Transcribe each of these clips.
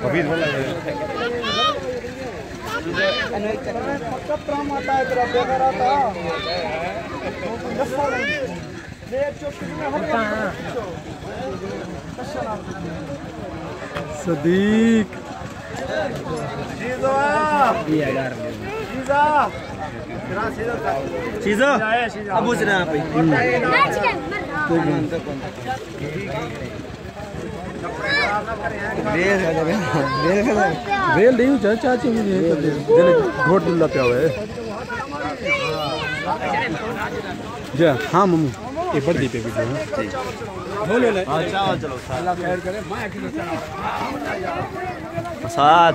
अभी बोला सदीक चीज़ो अब पूछ रहे हैं रेल नहीं चाची मुझे घोट मिला पे हुआ है जी हाँ मम्मी एक बड़ी पे वीडियो बोलो ले चलो साथ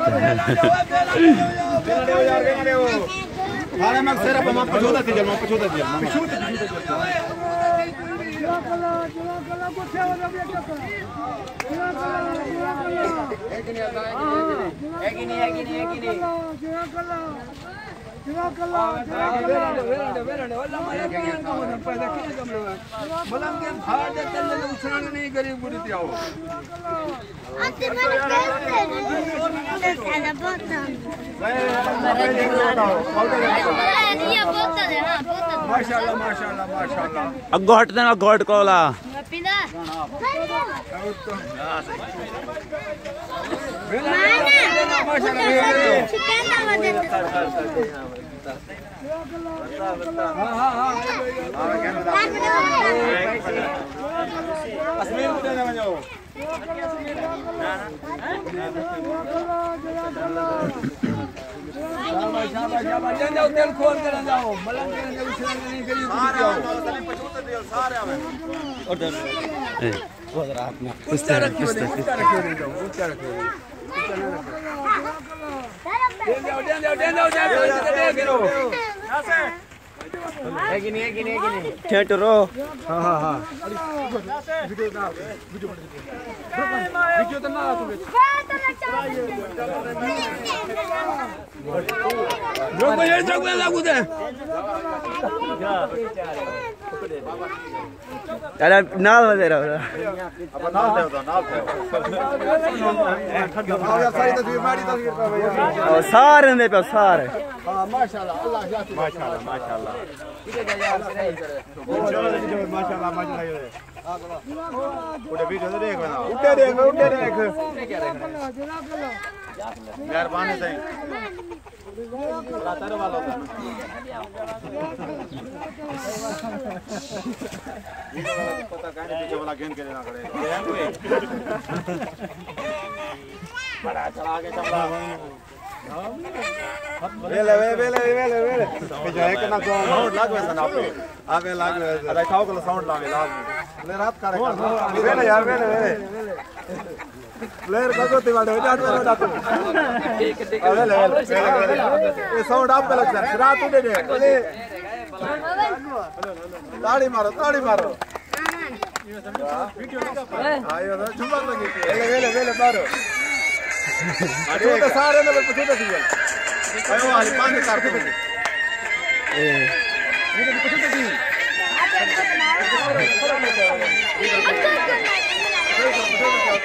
माशाल्लाह माशाल्लाह माशाल्लाह अगो हटते ना गोट कोला तेल खोल कर जाओ मलंग नहीं करी ठेठरो हाँ हाँ हाँ वीडियो तो ना अरे नाल बजे रहो सारे ने पे सारे माशाल्लाह अल्लाह माशाल्लाह माशाल्लाह माशाल्लाह माशाल्लाह उठे वीडियो तो देख ना उठे देख यार बाने सही लातर वालों का पता काहे पीछे वाला गेंद के लेना करे बड़ा चला आगे चला वेले पीछे एक ना साउंड लागवे सन आपे लागवे अरे खाओ को साउंड लावे ले रात करे वेले यार वेले प्लेयर भगवती वाले हो जाते हो जाते वेले ये साउंड आप पे लगता है रात उठे दे ताड़ी मारो आयो ना चुम्बक लगी वेले मारो अरे तो सारे ने पूछे थे आयो आज पांच कार पे ये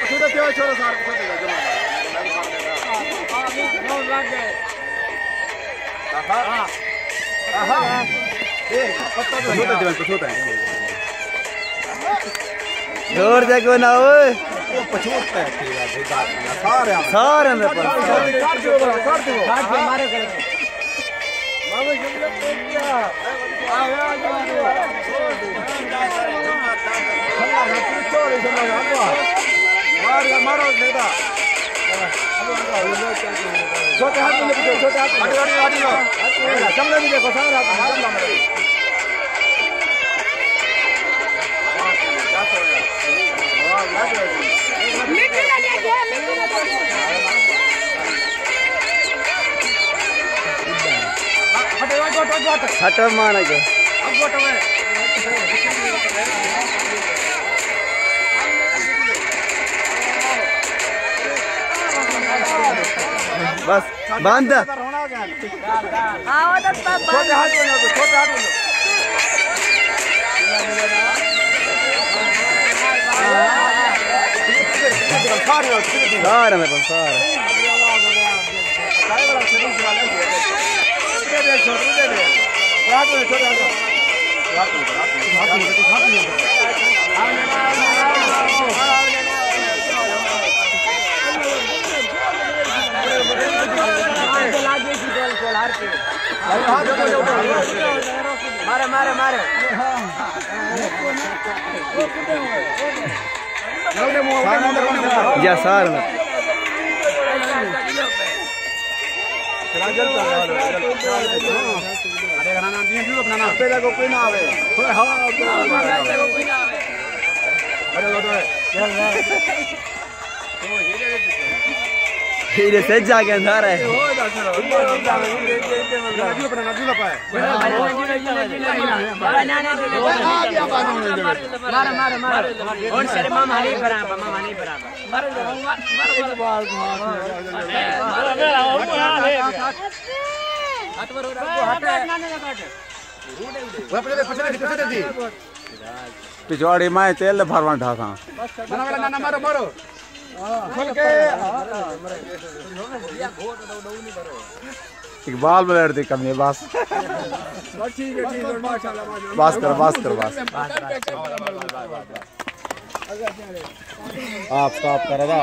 पूछे थे छोड़ो सार पूछे थे नॉन लग गए आहा ये पत्ता तो छोटा है जोर से को ना ओए पछोड़ता है सारे में पर काट दो मारे कर मामा जंगल देख क्या आया मारो बेटा छोटे हाथ में छोटे हाथ चमड़े भी देखो सारा हटो माना के बस बंद छोटे हाथ सारे मेरे पास सारे मारे मारे मारे या सारे में हीरे से जाके अंधार है पिछवाड़ी माए तेल भरवा ढासा मारो मारो इकबाल ब्लेड थी कमी बस बस कर बस आप स्टॉप कर रहा